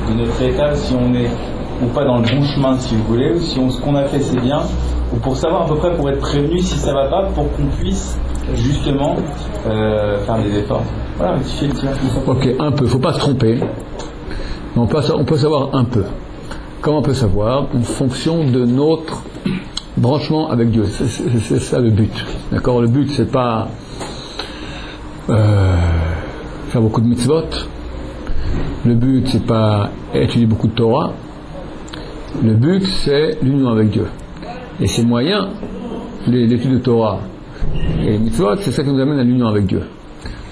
de notre état, si on est ou pas dans le bon chemin, si vous voulez, ou si ce qu'on a fait c'est bien, ou pour savoir à peu près, pour être prévenu si ça va pas, pour qu'on puisse justement faire des efforts. Voilà, rectifier le tir. Ok, un peu, faut pas se tromper. On peut savoir un peu. Comment on peut savoir? En fonction de notre branchement avec Dieu. C'est ça le but. D'accord? Le but, c'est pas faire beaucoup de mitzvot. Le but, c'est pas étudier beaucoup de Torah. Le but, c'est l'union avec Dieu. Et ces moyens, l'étude de Torah et les mitzvot, c'est ça qui nous amène à l'union avec Dieu.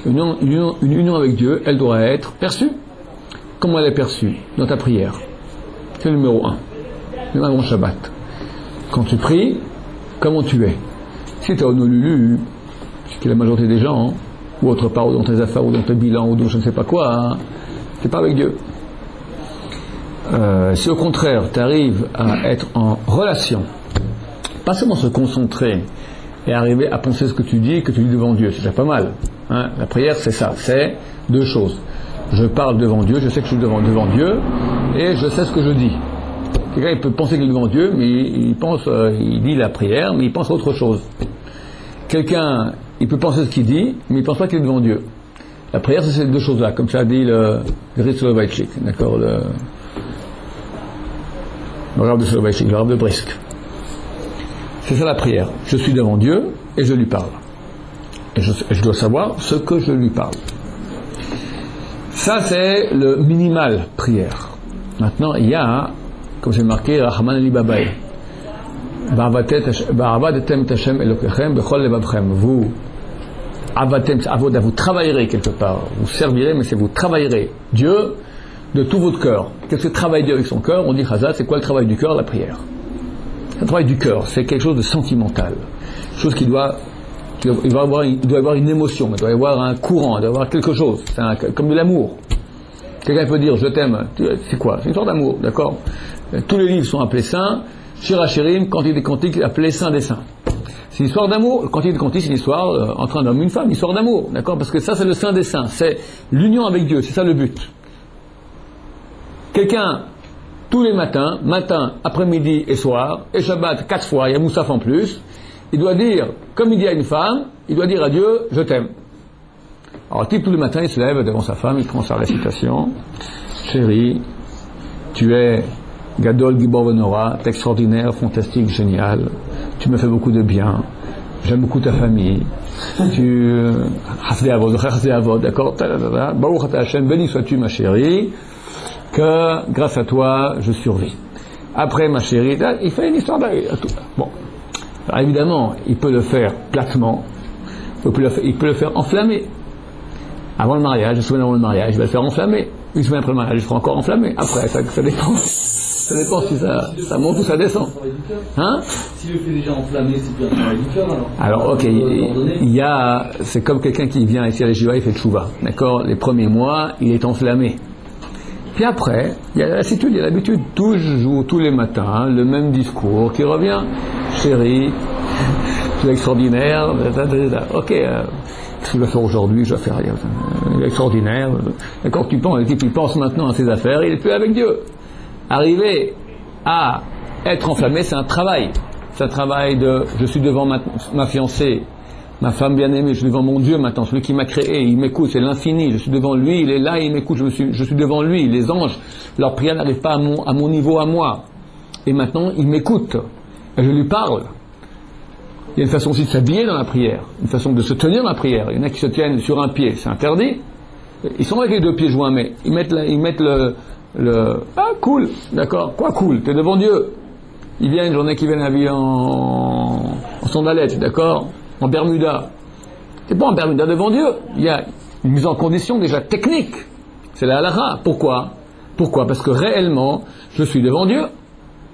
Une union avec Dieu, elle doit être perçue. Comment elle est perçue? Dans ta prière. C'est le numéro 1. Même avant Shabbat. Quand tu pries, comment tu es? Si tu es au Honolulu, ce qui est la majorité des gens, ou autre part, ou dans tes affaires, ou dans tes bilans, ou dans je ne sais pas quoi, tu n'es pas avec Dieu. Si au contraire, tu arrives à être en relation, pas seulement se concentrer et arriver à penser ce que tu dis devant Dieu, c'est déjà pas mal. Hein? La prière, c'est ça, c'est deux choses. Je parle devant Dieu, je sais que je suis devant Dieu, et je sais ce que je dis. Quelqu'un, il peut penser qu'il est devant Dieu, mais il dit la prière, mais il pense à autre chose. Quelqu'un, il peut penser ce qu'il dit, mais il ne pense pas qu'il est devant Dieu. La prière, c'est ces deux choses-là, comme ça dit le Gris Soloveitchik, d'accord, le Rav de Soloveitchik, le Rav de Brisk. C'est ça la prière. Je suis devant Dieu et je lui parle. Et je dois savoir ce que je lui parle. Ça, c'est le minimal prière. Maintenant, il y a, comme c'est marqué, Rahman Ali Babaï. Vous travaillerez quelque part. Vous servirez, mais c'est vous travaillerez Dieu de tout votre cœur. Qu'est-ce que travaille Dieu avec son cœur? On dit Chazal, c'est quoi le travail du cœur? La prière. Le travail du cœur, c'est quelque chose de sentimental. Chose qui doit y avoir une émotion, il doit y avoir un courant, il doit y avoir quelque chose. C'est comme de l'amour. Quelqu'un peut dire je t'aime, c'est quoi? C'est une histoire d'amour, d'accord? Tous les livres sont appelés saints. Shira Shirim, Cantique des Cantiques, appelé Saint des Saints. C'est une histoire d'amour. Cantique des Cantiques, c'est une histoire entre un homme et une femme, une histoire d'amour, d'accord? Parce que ça, c'est le Saint des Saints. C'est l'union avec Dieu, c'est ça le but. Quelqu'un, tous les matins, matin, après-midi et soir, et Shabbat 4 fois, il y a Moussaf en plus, il doit dire, comme il dit à une femme, il doit dire à Dieu, je t'aime. Alors, le type, tous les matins, il se lève devant sa femme, il prend sa récitation. Chérie, tu es Gadol Gibor Venora, t'es extraordinaire, fantastique, génial. Tu me fais beaucoup de bien. J'aime beaucoup ta famille. Tu Hasdei Avod, d'accord? Baruch Ata Hashem, béni sois-tu ma chérie, que grâce à toi je survis. Après ma chérie, il fait une histoire tout. Bon. Alors évidemment, il peut le faire platement, il peut le faire enflammé. Avant le mariage, une semaine avant le mariage, il va le faire enflammé. Une semaine après le mariage, il sera encore enflammé. Après, ça dépend. Ça dépend si ça monte ou ça descend. Hein? Si le fait déjà enflammé, c'est bien le travail du cœur alors. Alors, ok, c'est comme quelqu'un qui vient ici à l'Yeshiva, il fait tchouva. D'accord? Les premiers mois, il est enflammé. Puis après, il y a la lassitude, il y a l'habitude, toujours, tous les matins, le même discours qui revient. Chérie, tu es extraordinaire, ok, qu'est-ce que je vais faire aujourd'hui? Je vais faire rien. Il est extraordinaire. D'accord, tu penses, le type, il pense maintenant à ses affaires, il est plus avec Dieu. Arriver à être enflammé, c'est un travail. C'est un travail de, je suis devant ma fiancée, ma femme bien-aimée, je suis devant mon Dieu maintenant, celui qui m'a créé, il m'écoute, c'est l'infini, je suis devant lui, il est là, il m'écoute, je suis devant lui, les anges, leur prière n'arrive pas à mon niveau à moi. Et maintenant, il m'écoute, et je lui parle. Il y a une façon aussi de s'habiller dans la prière, une façon de se tenir dans la prière. Il y en a qui se tiennent sur un pied, c'est interdit. Ils sont avec les deux pieds joints, mais ils mettent cool, d'accord, quoi cool, t'es devant Dieu. Il vient une journée qui vient habiller en sandalettes, d'accord, en Bermuda. T'es pas en Bermuda devant Dieu. Il y a une mise en condition déjà technique. C'est la halakha. Pourquoi? Parce que réellement, je suis devant Dieu.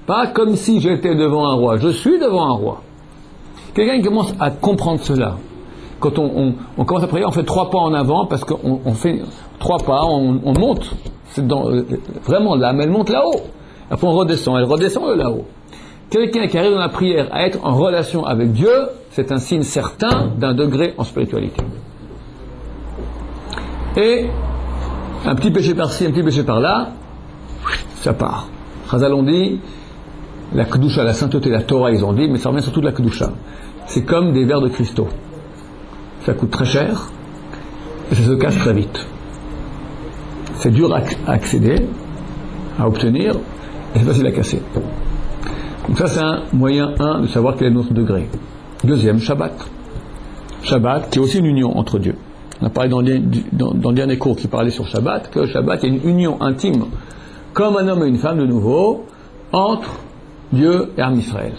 Pas comme si j'étais devant un roi. Je suis devant un roi. Quelqu'un qui commence à comprendre cela. Quand on commence à prier, on fait 3 pas en avant parce qu'on fait 3 pas, on monte. C'est vraiment l'âme, elle monte là-haut. Après on redescend, elle redescend de là-haut. Quelqu'un qui arrive dans la prière à être en relation avec Dieu, c'est un signe certain d'un degré en spiritualité. Et un petit péché par-ci, un petit péché par-là, ça part. Chazal ont dit, la Kedusha, la sainteté, la Torah, ils ont dit, mais ça revient surtout de la Kedusha. C'est comme des verres de cristaux. Ça coûte très cher, et ça se casse très vite. C'est dur à accéder, à obtenir, et c'est facile à casser. Donc ça, c'est un moyen, de savoir quel est notre degré. Deuxième, Shabbat. Shabbat, qui est aussi une union entre Dieu. On a parlé dans le dernier cours qui parlait sur Shabbat, que Shabbat est une union intime, comme un homme et une femme de nouveau, entre Dieu et Am Israël.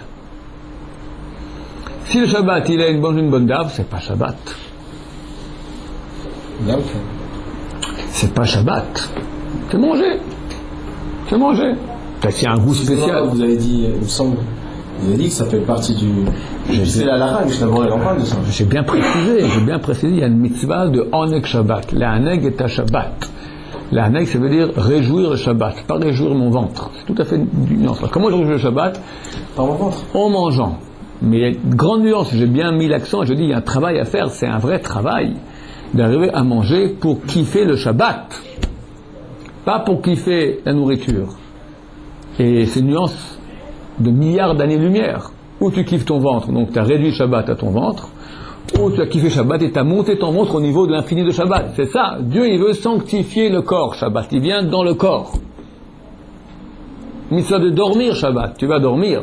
Si le Shabbat, il a une bonne dave, c'est pas Shabbat. C'est pas Shabbat. C'est manger. C'est manger. C'est un goût spécial. Vous avez dit, il me semble, vous avez dit que ça fait partie du... C'est la lara, je t'avouerai l'empreinte de ça. J'ai bien précisé, il y a une mitzvah de Oneg Shabbat. La Oneg est à Shabbat. La Oneg, ça veut dire réjouir le Shabbat, pas réjouir mon ventre. C'est tout à fait une nuance. Comment je réjouis le Shabbat? Par mon ventre. En mangeant. Mais il y a une grande nuance, j'ai bien mis l'accent, je dis il y a un travail à faire, c'est un vrai travail d'arriver à manger pour kiffer le Shabbat. Pas pour kiffer la nourriture. Et c'est une nuance de milliards d'années-lumière. Ou tu kiffes ton ventre, donc tu as réduit Shabbat à ton ventre, ou tu as kiffé Shabbat et tu as monté ton ventre au niveau de l'infini de Shabbat. C'est ça. Dieu, il veut sanctifier le corps, Shabbat. Il vient dans le corps. Mitzvah de dormir, Shabbat. Tu vas dormir.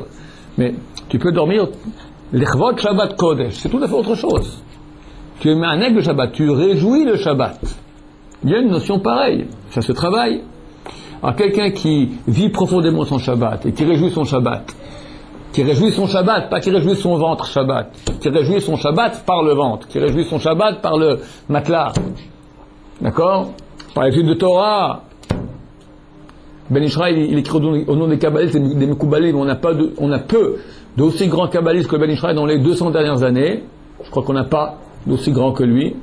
Mais tu peux dormir l'Echvot Shabbat Kodesh. C'est tout à fait autre chose. Tu mets un aigle le Shabbat. Tu réjouis le Shabbat. Il y a une notion pareille. Ça se travaille. Alors quelqu'un qui vit profondément son Shabbat et qui réjouit son Shabbat, pas qui réjouit son ventre Shabbat, qui réjouit son Shabbat par le ventre, qui réjouit son Shabbat par le matelas, d'accord, par l'étude de Torah. Ben Ishraï, il écrit au nom des Kabbalistes et des Mekoubalim, on a peu d'aussi grands Kabbalistes que Ben Ishraï dans les 200 dernières années. Je crois qu'on n'a pas d'aussi grand que lui.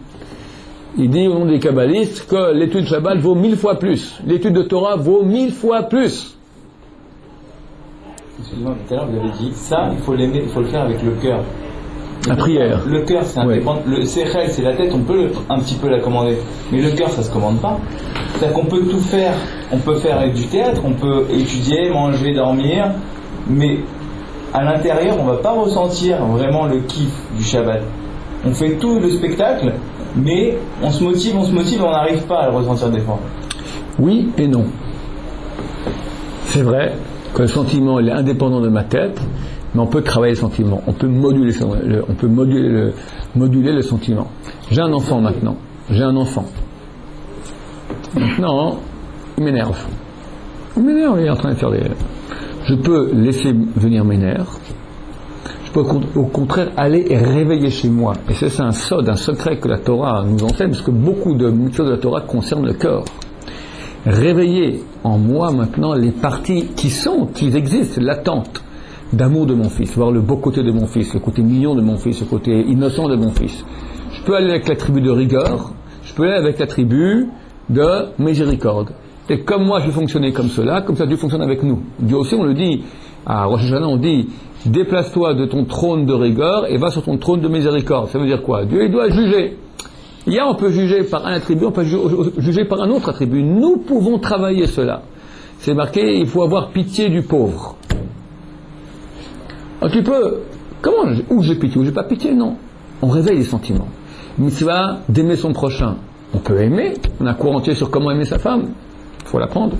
Il dit au nom des Kabbalistes que l'étude de Shabbat vaut 1000 fois plus. L'étude de Torah vaut 1000 fois plus. Excusez-moi, tout à l'heure vous avez dit ça, il faut l'aimer, il faut le faire avec le cœur. La prière. Le cœur, c'est indépendant. Oui. Le sechel, c'est la tête, on peut un petit peu la commander. Mais le cœur, ça se commande pas. C'est-à-dire qu'on peut tout faire. On peut faire avec du théâtre, on peut étudier, manger, dormir, mais à l'intérieur, on va pas ressentir vraiment le kiff du Shabbat. On fait tout le spectacle, mais on se motive, et on n'arrive pas à le ressentir des fois. Oui et non. C'est vrai que le sentiment il est indépendant de ma tête, mais on peut travailler le sentiment, on peut moduler le sentiment. J'ai un enfant maintenant. Maintenant, il m'énerve. Il est en train de faire des... Je peux laisser venir mes nerfs. Je peux au contraire aller et réveiller chez moi. Et c'est un secret que la Torah nous enseigne, parce que beaucoup de mitzvot de la Torah concernent le cœur. Réveiller en moi maintenant les parties qui existent, latentes, d'amour de mon fils, voir le beau côté de mon fils, le côté mignon de mon fils, le côté innocent de mon fils. Je peux aller avec la tribu de rigueur, je peux aller avec la tribu de miséricorde. Et comme moi je fonctionnais comme cela, comme ça Dieu fonctionne avec nous. Dieu aussi, on le dit, à Rosh Hashanah on dit, déplace-toi de ton trône de rigueur et va sur ton trône de miséricorde. Ça veut dire quoi? Dieu il doit juger. On peut juger par un attribut, on peut juger par un autre attribut. Nous pouvons travailler cela. C'est marqué, il faut avoir pitié du pauvre. Alors tu peux, où j'ai pitié, où j'ai pas pitié, non. On réveille les sentiments. Mitzvah d'aimer son prochain. On peut aimer, on a un cours entier sur comment aimer sa femme. Il faut l'apprendre.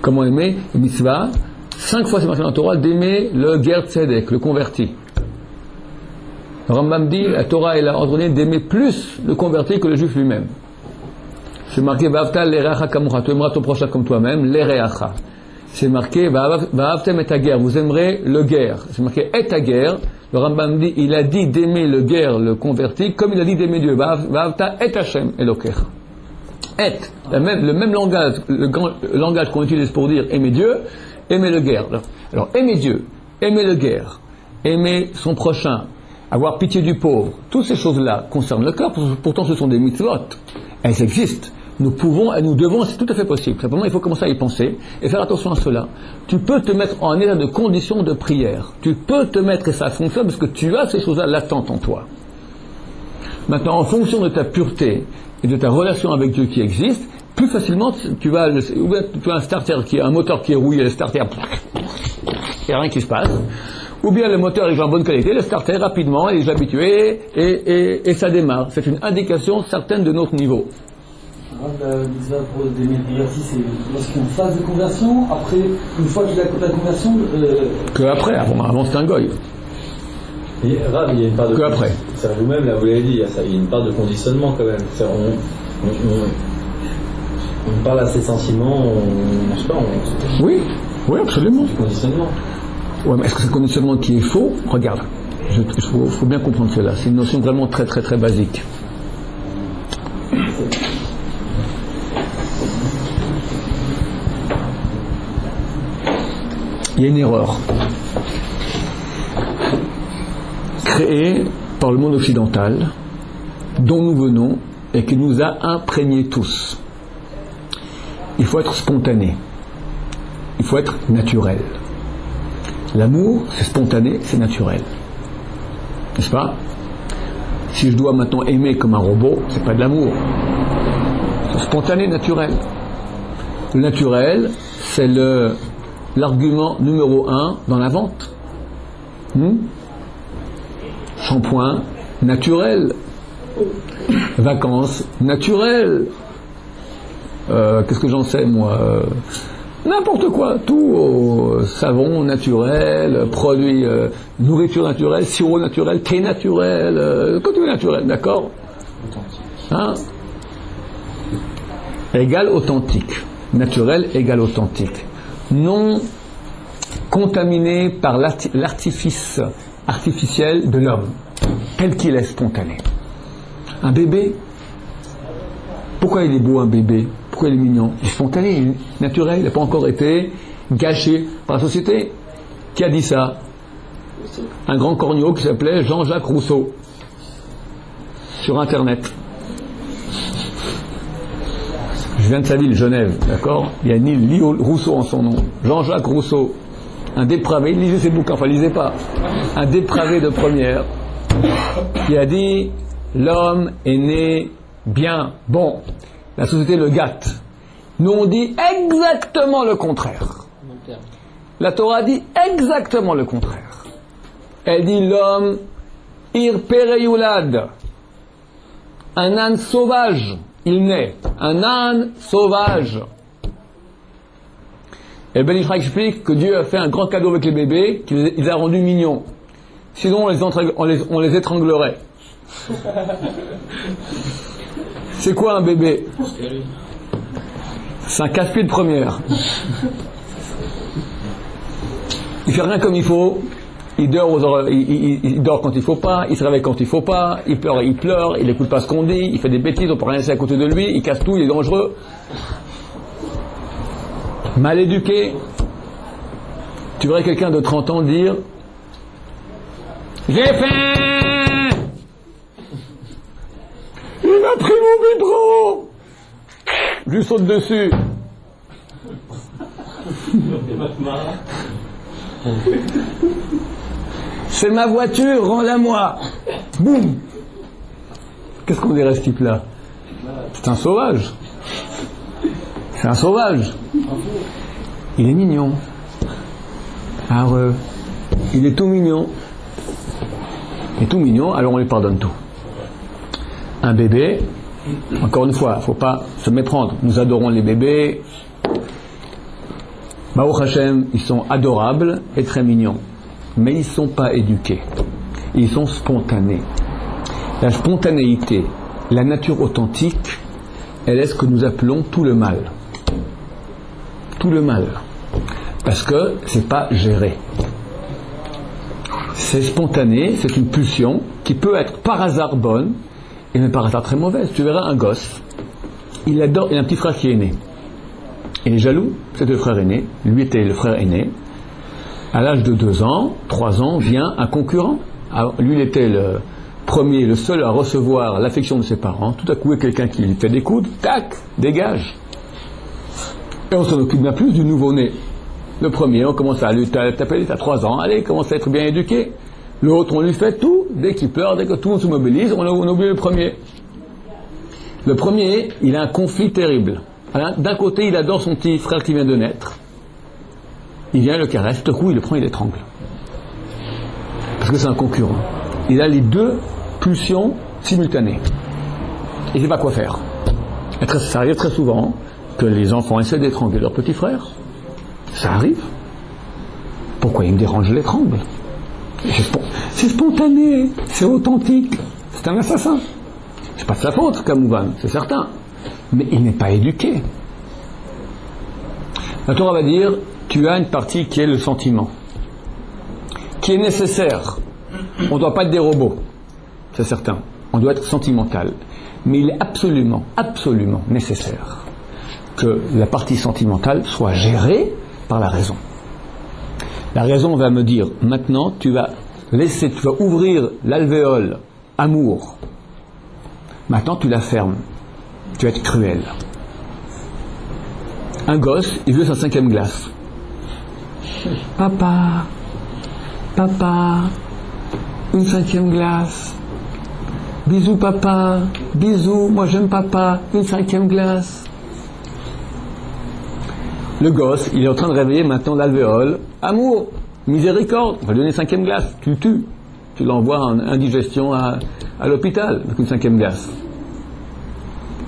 Comment aimer, mitzvah, 5 fois c'est marqué dans la Torah, d'aimer le ger tzedek, le converti. Le Rambam dit, la Torah elle a ordonné d'aimer plus le converti que le juif lui-même. C'est marqué, Va'avta l'ereacha kamocha, tu aimeras ton prochain comme toi-même, l'ereacha. C'est marqué, Va'avtem et ager, vous aimerez le guerre. C'est marqué, et ager. Le Rambam dit, il a dit d'aimer le guerre, le converti, comme il a dit d'aimer Dieu. Va'avta et Hashem Elokecha. Et, le même langage, le langage qu'on utilise pour dire aimer Dieu, aimer le guerre. Alors, aimer Dieu, aimer le guerre, aimer son prochain, avoir pitié du pauvre, toutes ces choses-là concernent le cœur, pourtant ce sont des mitzvot. Elles existent. Nous pouvons et nous devons, c'est tout à fait possible. Simplement, il faut commencer à y penser et faire attention à cela. Tu peux te mettre en état de condition de prière. Tu peux te mettre, et ça fonctionne, parce que tu as ces choses-là latentes en toi. Maintenant, en fonction de ta pureté et de ta relation avec Dieu qui existe, plus facilement, tu as un starter un moteur qui est rouillé, le starter, il n'y a rien qui se passe. Ou bien le moteur est en bonne qualité, le starter rapidement, il est déjà habitué et ça démarre. C'est une indication certaine de notre niveau. Pour devenir converti, c'est lorsqu'on phase de conversion, après, une fois qu'il a la conversion. Que après, avant c'est un goy. Et Rav, il y a une part de. Que après. Ça vous-même, là, vous l'avez dit, il y a une part de conditionnement quand même. On parle assez sensilement, je sais pas. Oui, absolument. Conditionnement. Ouais, mais est-ce que c'est le conditionnement qui est faux? Regarde, il faut bien comprendre cela. C'est une notion vraiment très très très basique. Il y a une erreur créée par le monde occidental dont nous venons et qui nous a imprégnés tous. Il faut être spontané. Il faut être naturel. L'amour, c'est spontané, c'est naturel. N'est-ce pas? Si je dois maintenant aimer comme un robot, c'est pas de l'amour. C'est spontané, naturel. Le naturel, c'est l'argument numéro 1 dans la vente. Shampoing, naturel. Vacances, naturel. Qu'est-ce que j'en sais, moi n'importe quoi, tout, savon naturel, produits, nourriture naturelle, sirop naturel, thé naturel, contenu naturel, d'accord? Hein? Égal authentique. Naturel égale authentique. Non contaminé par l'artifice artificiel de l'homme, tel qu'il est spontané. Un bébé, pourquoi il est beau un bébé? Pourquoi il est mignon? Il est spontané, il est naturel, il n'a pas encore été gâché par la société. Qui a dit ça? Un grand corneau qui s'appelait Jean-Jacques Rousseau, sur Internet. Je viens de sa ville, Genève, d'accord? Il y a ni Rousseau en son nom. Jean-Jacques Rousseau, un dépravé, lisez ses bouquins, enfin lisez pas, un dépravé de première, qui a dit l'homme est né bien, bon. La société le gâte. Nous on dit exactement le contraire. La Torah dit exactement le contraire. Elle dit l'homme ir pereyulad, un âne sauvage, il naît, un âne sauvage. Et Ben Ishra explique que Dieu a fait un grand cadeau avec les bébés, qu'il les a rendus mignons. Sinon on les étranglerait. C'est quoi un bébé? C'est un casse-pied de première. Il fait rien comme il faut. Il dort quand il faut pas. Il se réveille quand il faut pas. Il pleure, il n'écoute pas ce qu'on dit. Il fait des bêtises, on peut rien laisser à côté de lui. Il casse tout, il est dangereux. Mal éduqué. Tu verrais quelqu'un de 30 ans dire « J'ai faim !» Il m'a pris mon biberon. Je lui saute dessus. C'est ma voiture, rends-la moi. Boum. Qu'est-ce qu'on dirait ce type-là? C'est un sauvage. C'est un sauvage. Il est mignon. Il est tout mignon. Il est tout mignon, alors on lui pardonne tout. Un bébé, encore une fois, il ne faut pas se méprendre. Nous adorons les bébés. Baruch Hashem, ils sont adorables et très mignons. Mais ils ne sont pas éduqués. Ils sont spontanés. La spontanéité, la nature authentique, elle est ce que nous appelons tout le mal. Tout le mal. Parce que ce n'est pas géré. C'est spontané, c'est une pulsion qui peut être par hasard bonne et même par hasard très mauvaise. Tu verras un gosse, il a un petit frère qui est né. Il est jaloux, c'est le frère aîné, lui était le frère aîné. À l'âge de 2 ans, 3 ans, vient un concurrent. Alors, lui, il était le premier, le seul à recevoir l'affection de ses parents. Tout à coup, il y a quelqu'un qui lui fait des coudes, tac, dégage. Et on s'en occupe bien plus du nouveau-né. Le premier, on commence à lui taper, t'as 3 ans, allez, commence à être bien éduqué. L'autre, on lui fait tout, dès qu'il pleure, dès que tout le monde se mobilise, on oublie le premier. Le premier, il a un conflit terrible. D'un côté, il adore son petit frère qui vient de naître. Il vient, le caresse, tout à coup, il le prend, il l'étrangle. Parce que c'est un concurrent. Il a les deux pulsions simultanées. Il ne sait pas quoi faire. Et ça arrive très souvent que les enfants essaient d'étrangler leur petit frère. Ça arrive. Pourquoi il me dérange, je l'étrangle? C'est spontané, c'est authentique. C'est un assassin. C'est pas de sa faute, Kamouvan, c'est certain. Mais il n'est pas éduqué. La Torah va dire, tu as une partie qui est le sentiment, qui est nécessaire. On ne doit pas être des robots, c'est certain. On doit être sentimental. Mais il est absolument, absolument nécessaire que la partie sentimentale soit gérée par la raison. La raison va me dire, maintenant tu vas ouvrir l'alvéole amour. Maintenant tu la fermes. Tu vas être cruel. Un gosse, il veut sa 5e glace. Papa, une 5e glace. Bisous papa, bisous, moi j'aime papa, une 5e glace. Le gosse, il est en train de réveiller maintenant l'alvéole. Amour, miséricorde, on va lui donner 5e glace, tu le tues. Tu l'envoies en indigestion à l'hôpital avec une 5e glace.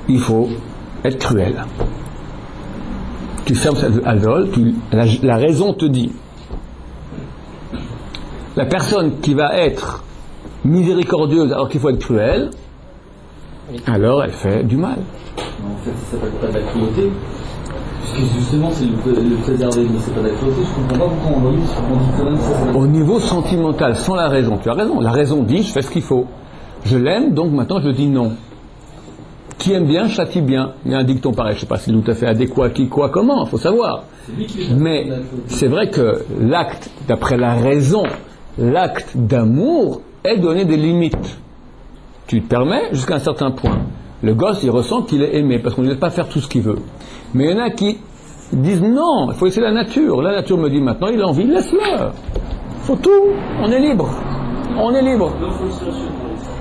Il faut être cruel. Tu fermes cette alvéole, la raison te dit. La personne qui va être miséricordieuse alors qu'il faut être cruel, alors elle fait du mal. En fait, ça s'appelle pas de la cruauté. Puisque justement, c'est le préserver, mais c'est pas de la cruauté. Je comprends pas pourquoi on dit quand même ça. Au niveau sentimental, sans la raison, tu as raison. La raison dit, je fais ce qu'il faut. Je l'aime, donc maintenant je dis non. Qui aime bien, châtie bien. Il y a un dicton pareil, je ne sais pas si c'est tout à fait adéquat, qui, quoi, comment, il faut savoir. Mais c'est vrai que l'acte, d'après la raison, l'acte d'amour est donner des limites. Tu te permets jusqu'à un certain point. Le gosse, il ressent qu'il est aimé, parce qu'on ne lui laisse pas faire tout ce qu'il veut. Mais il y en a qui disent non, il faut laisser la nature. La nature me dit maintenant, il a envie, laisse-le. Il faut tout, on est libre. On est libre.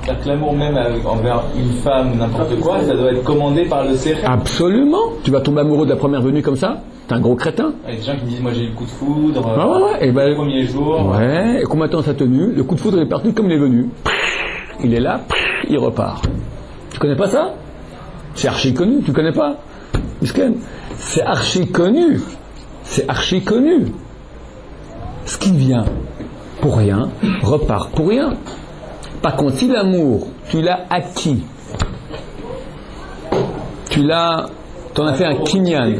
C'est-à-dire que l'amour même envers une femme ou n'importe quoi, ça doit être commandé par le séché. Absolument. Tu vas tomber amoureux de la première venue comme ça? T'es un gros crétin. Il y a des gens qui me disent, moi j'ai eu le coup de foudre, Et le premier jour. Ouais, et combien de temps ça a tenu? Le coup de foudre est parti comme il est venu. Il est là, il repart. Tu connais pas ça? C'est archi connu, tu connais pas? C'est archi connu. C'est archi connu. Ce qui vient pour rien repart pour rien. Par contre, si l'amour, tu l'as acquis, t'en as fait un kinyan.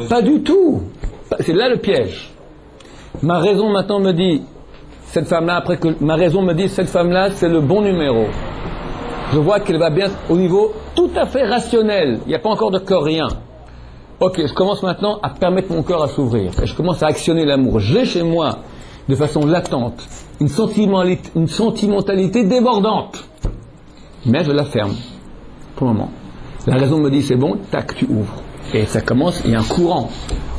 Pas du tout. C'est là le piège. Ma raison maintenant me dit, cette femme-là, ma raison me dit, cette femme-là, c'est le bon numéro. Je vois qu'elle va bien au niveau tout à fait rationnel. Il n'y a pas encore de corps, rien. Ok, je commence maintenant à permettre mon corps à s'ouvrir. Et je commence à actionner l'amour. J'ai chez moi, de façon latente, une sentimentalité débordante. Mais je la ferme, pour le moment. La raison me dit, c'est bon, tac, tu ouvres. Et ça commence, il y a un courant.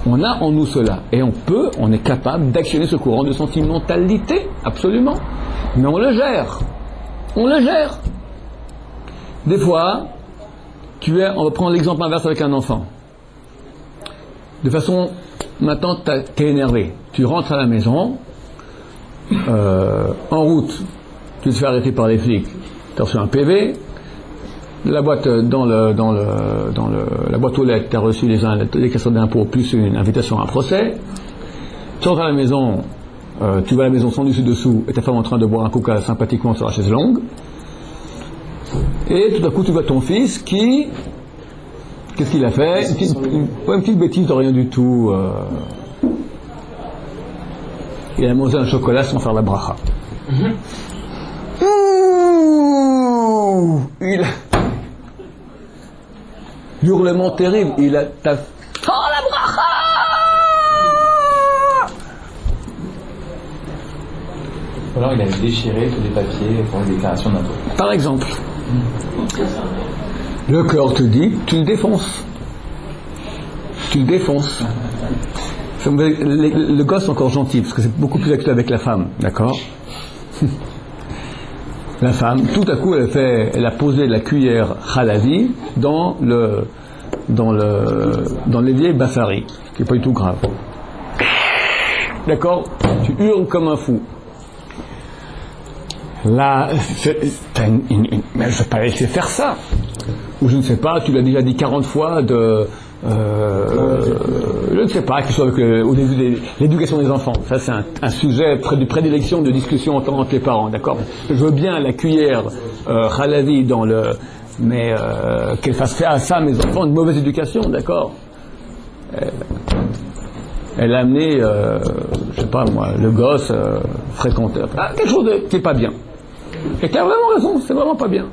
On a en nous cela. Et on est capable d'actionner ce courant de sentimentalité, absolument. Mais on le gère. On le gère. Des fois, on va prendre l'exemple inverse avec un enfant. De façon, maintenant, t'es énervé. Tu rentres à la maison, en route, tu te fais arrêter par les flics. Tu as reçu un PV, la boîte la boîte aux lettres, tu as reçu les déclarations d'impôts plus une invitation à un procès. Tu rentres à la maison, tu vas à la maison sans dessus-dessous, et ta femme en train de boire un coca sympathiquement sur la chaise longue. Et tout à coup, tu vois ton fils qui... Qu'est-ce qu'il a fait? Une petite bêtise de rien du tout. Il a mangé un chocolat sans faire la bracha. Hurlement terrible. Il a... Oh la bracha! Ou alors il a déchiré tous les papiers pour une déclaration d'impôt. Par exemple. Le cœur te dit, tu le défonces. Tu le défonces. Le gosse est encore gentil, parce que c'est beaucoup plus actuel avec la femme, d'accord? La femme, tout à coup, elle a posé la cuillère halavi dans dans l'évier Bassari, ce qui n'est pas du tout grave. D'accord? Tu hurles comme un fou. Là, mais je ne vais pas laisser faire ça. Ou je ne sais pas, tu l'as déjà dit 40 fois je ne sais pas, quelque chose avec au début de l'éducation des enfants. Ça, c'est un sujet de prédilection, de discussion entre les parents, d'accord? Je veux bien la cuillère Khalavi mais qu'elle fasse faire à ça à mes enfants une mauvaise éducation, d'accord? Elle a amené, je sais pas moi, le gosse fréquenteur. Quelque chose qui n'est pas bien. Et tu as vraiment raison, c'est vraiment pas bien.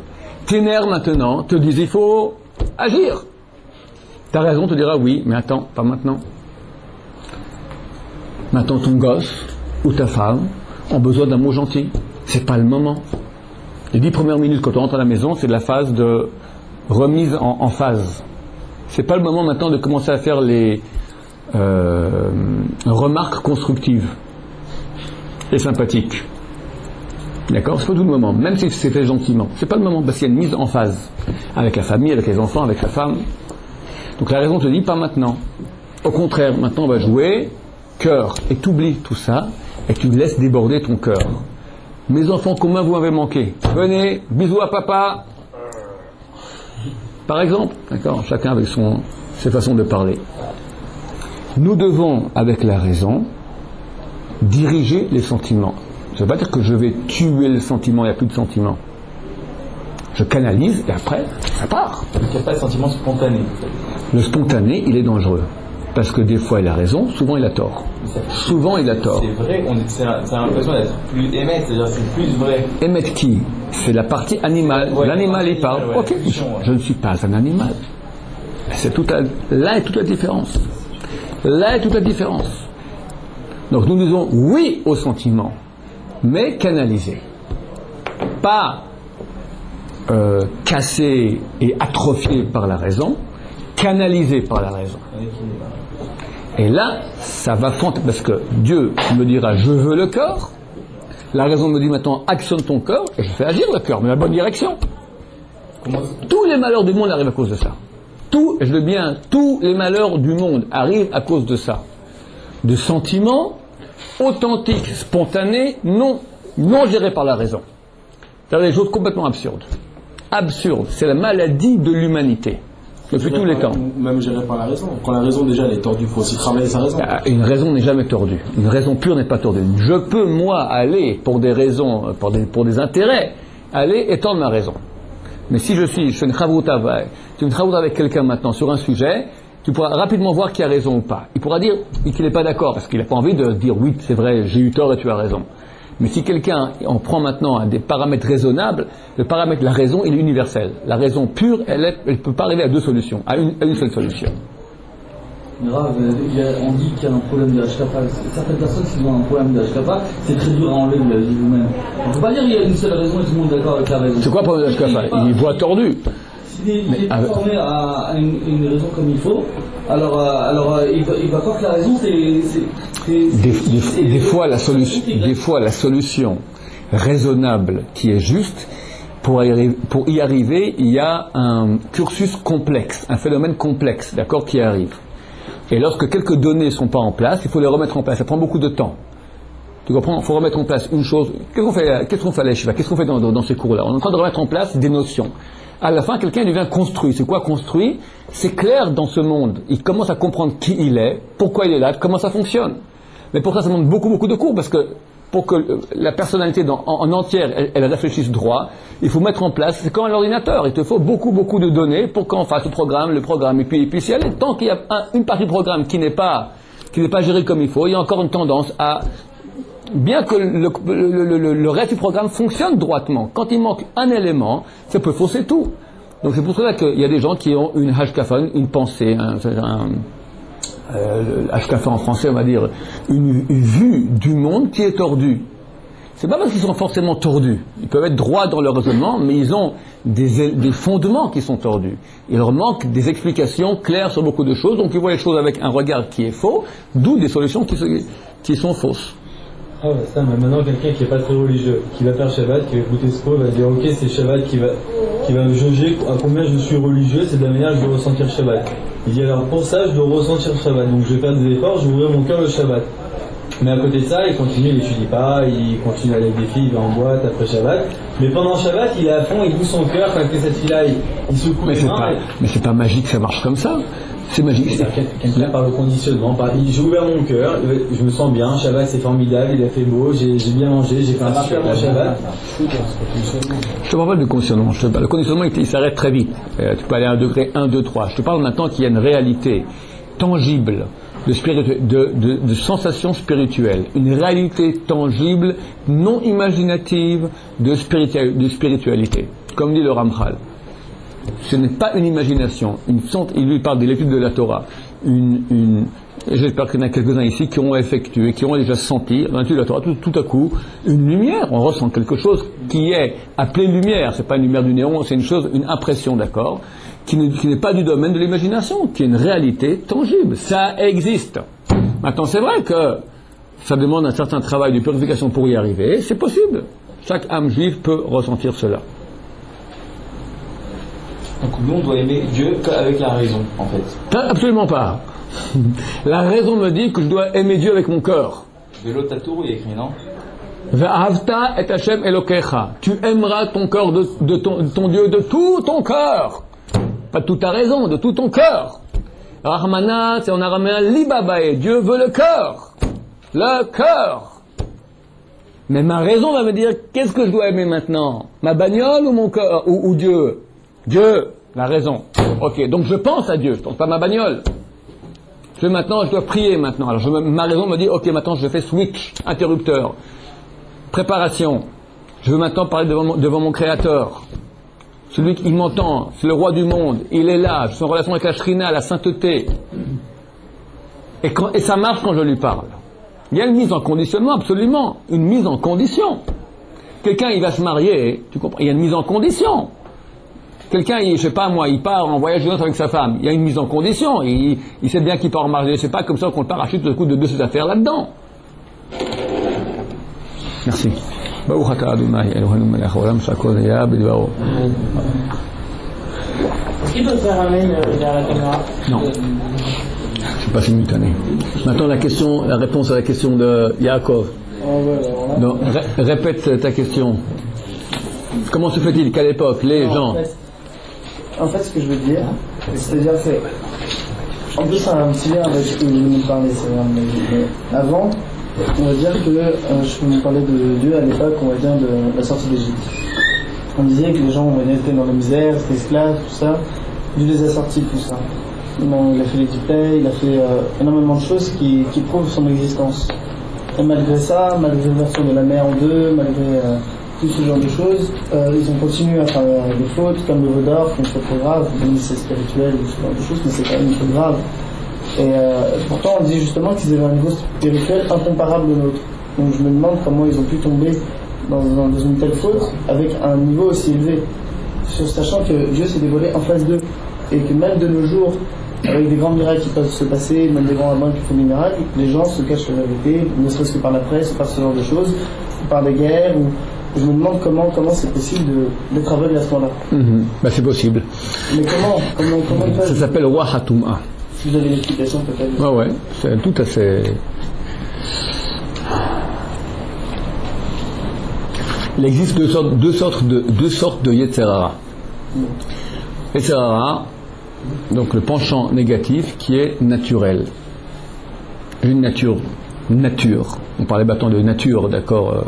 Tes nerfs maintenant te disent il faut agir. Tu as raison, te dira oui, mais attends, pas maintenant. Maintenant ton gosse ou ta femme ont besoin d'un mot gentil. C'est pas le moment. Les 10 premières minutes quand on rentre à la maison, c'est de la phase de remise en phase. C'est pas le moment maintenant de commencer à faire les remarques constructives et sympathiques. D'accord? C'est pas tout le moment, même si c'est fait gentiment. C'est pas le moment parce qu'il y a une mise en phase avec la famille, avec les enfants, avec la femme. Donc la raison te dit pas maintenant. Au contraire, maintenant on va jouer cœur et tu oublies tout ça et tu laisses déborder ton cœur. Mes enfants, combien vous m'avez manqué? Venez, bisous à papa. Par exemple, d'accord, chacun avec ses façons de parler. Nous devons, avec la raison, diriger les sentiments. Ça ne veut pas dire que je vais tuer le sentiment, il n'y a plus de sentiment. Je canalise et après, ça part. Il n'y a pas de sentiment spontané. Le spontané, il est dangereux. Parce que des fois il a raison, souvent il a tort. Souvent il a tort. C'est vrai, c'est l'impression d'être plus émettre, c'est-à-dire c'est plus vrai. Émettre qui? C'est la partie animale. Ouais, l'animal il parle. Ouais, ok, je ne suis pas un animal. Là est toute la différence. Là est toute la différence. Donc nous disons oui au sentiment, mais canalisé. Pas cassé et atrophié par la raison, canalisé par la raison. Et là, ça va fondre, parce que Dieu me dira je veux le cœur, la raison me dit maintenant actionne ton cœur, et je fais agir le cœur, mais dans la bonne direction. Tous les malheurs du monde arrivent à cause de ça. Tous les malheurs du monde arrivent à cause de ça. De sentiments authentiques, spontanés, non gérés par la raison. C'est des choses complètement absurdes. Absurdes, c'est la maladie de l'humanité. Depuis tous les temps. Même géré par la raison. Quand la raison déjà elle est tordue, il faut aussi travailler sa raison. Une raison n'est jamais tordue. Une raison pure n'est pas tordue. Je peux, moi, aller pour des raisons, pour des intérêts, aller étendre ma raison. Mais si je fais une chavruta avec quelqu'un maintenant sur un sujet, tu pourras rapidement voir qui a raison ou pas. Il pourra dire qu'il n'est pas d'accord, parce qu'il n'a pas envie de dire oui, c'est vrai, j'ai eu tort et tu as raison. Mais si quelqu'un en prend maintenant à des paramètres raisonnables, le paramètre, la raison, il est universel. La raison pure, elle ne peut pas arriver à deux solutions, à une seule solution. Grave, on dit qu'il y a un problème de HKP. Certaines personnes qui ont un problème de HKP, c'est très dur à enlever, vous l'avez dit vous-même. On ne peut pas dire qu'il y a une seule raison et tout le monde est d'accord avec la raison. C'est quoi le problème de HKP? Il voit tordu. S'il est formé à une raison comme il faut, alors il va croire que la raison des fois la solution raisonnable qui est juste, pour y arriver, il y a un cursus complexe, un phénomène complexe, d'accord, qui arrive. Et lorsque quelques données ne sont pas en place, il faut les remettre en place. Ça prend beaucoup de temps. Tu comprends? Il faut remettre en place une chose. Qu'est-ce qu'on fait à l'Eshiva? Qu'est-ce qu'on fait dans ces cours-là? On est en train de remettre en place des notions. À la fin, quelqu'un devient construit. C'est quoi construit? C'est clair dans ce monde. Il commence à comprendre qui il est, pourquoi il est là, comment ça fonctionne. Mais pour ça demande beaucoup de cours, parce que pour que la personnalité en entière, elle réfléchisse droit, il faut mettre en place, c'est comme un ordinateur, il te faut beaucoup de données pour qu'on fasse le programme, et puis si elle, tant qu'il y a une partie du programme qui n'est pas gérée comme il faut, il y a encore une tendance à, bien que le reste du programme fonctionne droitement, quand il manque un élément, ça peut fausser tout. Donc c'est pour cela qu'il y a des gens qui ont une hashkafa, une pensée, hashkafa en français, on va dire, une vue du monde qui est tordue. C'est pas parce qu'ils sont forcément tordus. Ils peuvent être droits dans leur raisonnement, mais ils ont des fondements qui sont tordus. Il leur manque des explications claires sur beaucoup de choses, donc ils voient les choses avec un regard qui est faux, d'où des solutions qui sont fausses. Ah ouais, ça, mais maintenant quelqu'un qui n'est pas très religieux, qui va faire Shabbat, qui va écouter ce cours, va dire ok, c'est Shabbat qui va qui va me jauger à combien je suis religieux, c'est de la manière que je dois ressentir le Shabbat. Il dit alors pour ça, je dois ressentir le Shabbat. Donc je vais faire des efforts, je vais ouvrir mon cœur le Shabbat. Mais à côté de ça, il continue, il n'étudie pas, il continue à aller avec des filles, il va en boîte après Shabbat. Mais pendant Shabbat, il est à fond, il bout son cœur, quand cette fille-là, il secoue les mains. Mais c'est pas magique, ça marche comme ça. C'est magique. Quelqu'un par le conditionnement, j'ai ouvert mon cœur, je me sens bien, Shabbat c'est formidable, il a fait beau, j'ai bien mangé, j'ai fait un super bon Shabbat. Je te parle pas de conditionnement, le conditionnement il s'arrête très vite. Tu peux aller à un degré 1, 2, 3. Je te parle maintenant qu'il y a une réalité tangible de sensations spirituelles, une réalité tangible, non imaginative de spiritualité. Comme dit le Ramchal. Ce n'est pas une imagination. Il lui parle de l'étude de la Torah. J'espère qu'il y en a quelques-uns ici qui ont effectué, qui ont déjà senti, dans l'étude de la Torah, tout à coup, une lumière. On ressent quelque chose qui est appelé lumière. C'est pas une lumière du néon, c'est une impression, d'accord, qui n'est pas du domaine de l'imagination, qui est une réalité tangible. Ça existe. Maintenant, c'est vrai que ça demande un certain travail de purification pour y arriver. C'est possible. Chaque âme juive peut ressentir cela. Donc nous, on doit aimer Dieu qu'avec la raison, en fait. Absolument pas. La raison me dit que je dois aimer Dieu avec mon cœur. Velotatour, il est écrit, non? Ve'ahavta et Hashem Elokecha. Tu aimeras ton cœur de ton Dieu de tout ton cœur. Pas de toute ta raison, de tout ton cœur. Rahmana, c'est en araméen libabae. Dieu veut le cœur. Le cœur. Mais ma raison va me dire qu'est-ce que je dois aimer maintenant? Ma bagnole ou mon cœur ou Dieu? Dieu, la raison. Ok, donc je pense à Dieu, je pense pas à ma bagnole. Je dois prier maintenant. Alors ma raison me dit, ok, maintenant je fais switch, interrupteur, préparation. Je veux maintenant parler devant mon Créateur. Celui qui m'entend, c'est le roi du monde, il est là, je suis en relation avec la Shrina, la sainteté. Et ça marche quand je lui parle. Il y a une mise en conditionnement, absolument, une mise en condition. Quelqu'un, il va se marier, tu comprends, il y a une mise en condition. Quelqu'un, je sais pas moi, il part en voyage de noces avec sa femme. Il y a une mise en condition. Il sait bien qu'il part en mariage. C'est pas comme ça qu'on le parachute le coup de ses affaires là-dedans. Merci. Est-ce qu'il peut faire un mail vers la caméra? Non. C'est pas simultané. Maintenant la réponse à la question de Yaakov. Non, répète ta question. Comment se fait-il qu'à l'époque, les gens... En fait, ce que je veux dire, c'est-à-dire que, en plus, ça a un petit lien avec ce que vous nous parlez, mais avant, on va dire que je vous parlais de Dieu à l'époque, on va dire de la sortie d'Égypte. On disait que les gens étaient dans la misère, étaient esclaves, tout ça. Dieu les a sortis, tout ça. Donc, il a fait les duplets, il a fait énormément de choses qui prouvent son existence. Et malgré ça, malgré l'ouverture de la mer en deux, malgré tout ce genre de choses, ils ont continué à faire des fautes comme le veau d'or, qui est très grave, même si c'est spirituel, ce genre de choses, mais c'est quand même très grave. Et pourtant on dit justement qu'ils avaient un niveau spirituel incomparable au nôtre. Donc je me demande comment ils ont pu tomber dans une telle faute avec un niveau aussi élevé, sachant que Dieu s'est dévoilé en face d'eux, et que même de nos jours, avec des grands miracles qui peuvent se passer, même des grands rabbins qui font des miracles, les gens se cachent la vérité, ne serait-ce que par la presse, par ce genre de choses, ou par des guerres, ou je me demande comment c'est possible d'être aveugle à ce moment-là. C'est possible. Mais comment ils peuvent... Ça s'appelle Roi Hatouma. Si vous avez une explication peut-être. Ouais, c'est tout à fait... Il existe deux sortes de Yetzerara. Yetzerara, donc le penchant négatif qui est naturel. Une nature. On parlait maintenant de nature, d'accord,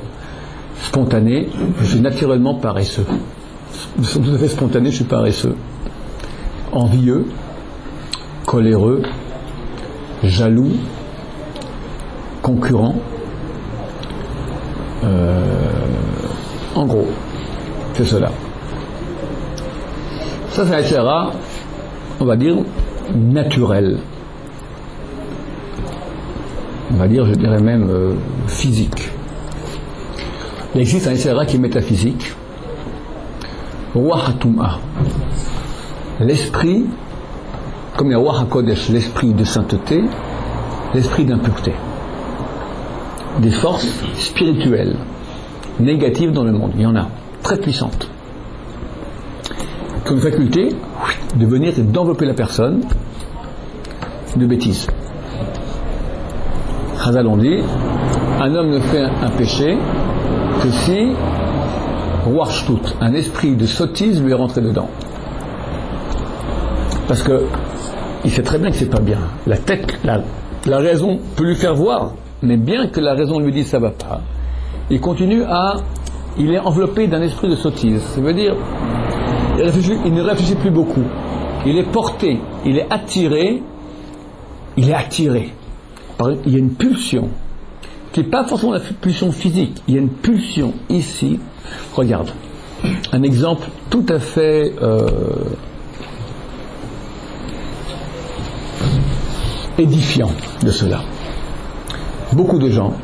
spontanée. Je suis naturellement paresseux. Je suis tout à fait spontané, je suis paresseux. Envieux, coléreux, jaloux, concurrent. En gros, c'est cela. Ça, c'est un Yetzerara, on va dire, naturel. On va dire, je dirais même, physique. Il existe un Yetzerara qui est métaphysique. Roi Hatouma. L'esprit, comme le Roi HaKodesh, l'esprit de sainteté, l'esprit d'impureté. Des forces spirituelles négatives dans le monde. Il y en a, très puissantes. qui ont une faculté de venir et d'envelopper la personne de bêtises. Chazal on dit, un homme ne fait un péché que si Ruach Shtut, un esprit de sottise lui est rentré dedans. Parce que il sait très bien que c'est pas bien. La tête, la raison peut lui faire voir, mais bien que la raison lui dise ça va pas, il est enveloppé d'un esprit de sottise. Ça veut dire, il ne réfléchit plus beaucoup. Il est porté, il est attiré. Il y a une pulsion, qui n'est pas forcément la pulsion physique. Il y a une pulsion ici. Regarde, un exemple tout à fait édifiant de cela. Beaucoup de gens,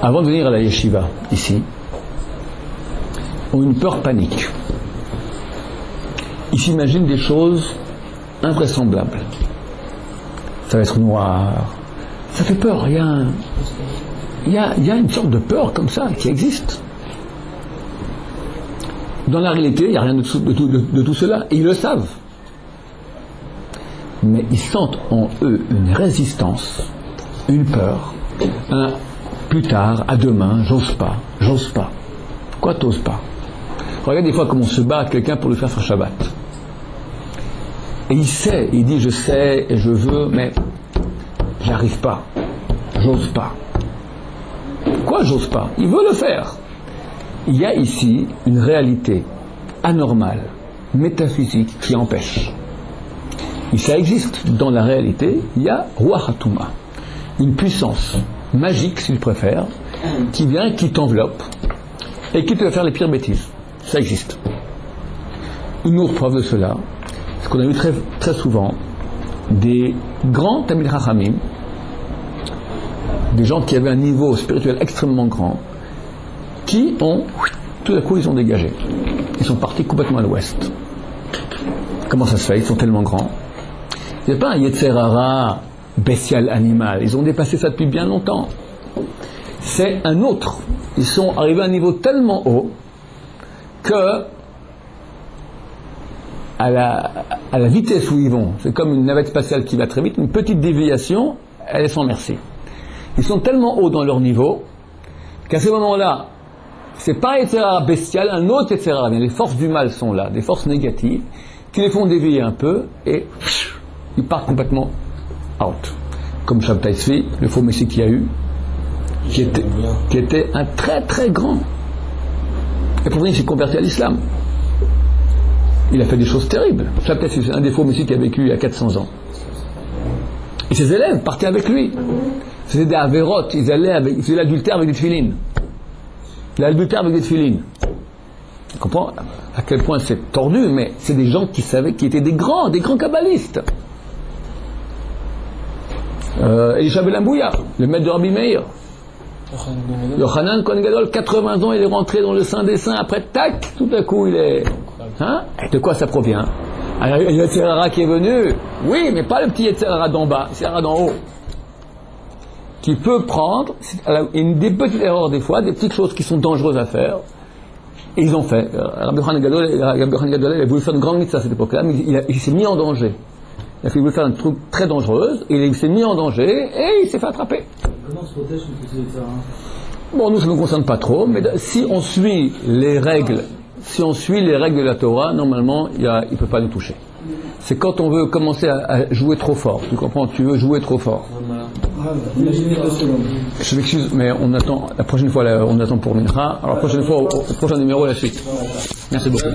avant de venir à la yeshiva, ici, ont une peur panique. Ils s'imaginent des choses invraisemblables. Ça va être noir. Ça fait peur. Il y a une sorte de peur comme ça qui existe. Dans la réalité, il n'y a rien de tout cela. Et ils le savent. Mais ils sentent en eux une résistance, une peur. Plus tard, à demain, j'ose pas. Pourquoi t'oses pas? Regarde des fois comment on se bat à quelqu'un pour lui faire Shabbat. Et il sait, il dit je sais et je veux, mais j'arrive pas, j'ose pas. Pourquoi j'ose pas? Il veut le faire. Il y a ici une réalité anormale, métaphysique qui empêche. Et ça existe dans la réalité, il y a Ruach HaTumah, une puissance magique si tu préfères, qui vient, qui t'enveloppe et qui te fait faire les pires bêtises. Ça existe. Une autre preuve de cela, c'est qu'on a vu très, très souvent des grands Talmidei Chachamim, des gens qui avaient un niveau spirituel extrêmement grand, qui ont, tout à coup, ils ont dégagé. Ils sont partis complètement à l'ouest. Comment ça se fait? Ils sont tellement grands. C'est pas un Yetzer Hara bestial animal. Ils ont dépassé ça depuis bien longtemps. C'est un autre. Ils sont arrivés à un niveau tellement haut que à la vitesse où ils vont, c'est comme une navette spatiale qui va très vite, une petite déviation, elle est sans merci. Ils sont tellement hauts dans leur niveau qu'à ce moment-là, c'est pas un Yetzer Hara bestial, un autre Yetzer Hara. Les forces du mal sont là, des forces négatives, qui les font dévier un peu et ils partent complètement out. Comme Shabtai Tzvi, le faux messie qu'il y a eu, qui était un très très grand. Et pourtant il s'est converti à l'islam. Il a fait des choses terribles. Shabtai Tzvi, c'est un des faux messies qui a vécu il y a 400 ans. Et ses élèves partaient avec lui. C'était des avérotes, ils faisaient l'adultère avec des tefilines. L'adultère avec des tefilines. Tu comprends à quel point c'est tordu, mais c'est des gens qui savaient, qui étaient des grands kabbalistes. Elisha Ben Ambouya, le maître de Rabbi Meir. Yochanan Kohen Gadol, 80 ans, il est rentré dans le Saint des Saints, après, tac, tout à coup, il est... Hein? Et de quoi ça provient? Il y a Yetzer Hara qui est venu, oui, mais pas le petit Yetzer Hara d'en bas, Yetzer Hara d'en haut. Qui peut prendre des petites erreurs des fois, des petites choses qui sont dangereuses à faire, et ils ont fait. Rabbi Yochanan Gadol, il a voulu faire une grande mitzvah à cette époque-là, mais il s'est mis en danger. Il a voulu faire un truc très dangereux, et il s'est mis en danger, et il s'est fait attraper. Comment on se protège contre ces Yetzer Hara? Bon, nous, ça ne nous concerne pas trop, mais si on suit les règles de la Torah, normalement, il ne peut pas nous toucher. C'est quand on veut commencer à jouer trop fort. Tu comprends? Tu veux jouer trop fort. Je m'excuse, mais on attend, la prochaine fois, on attend pour Mincha. Alors, la prochaine fois, au prochain numéro, la suite. Merci beaucoup.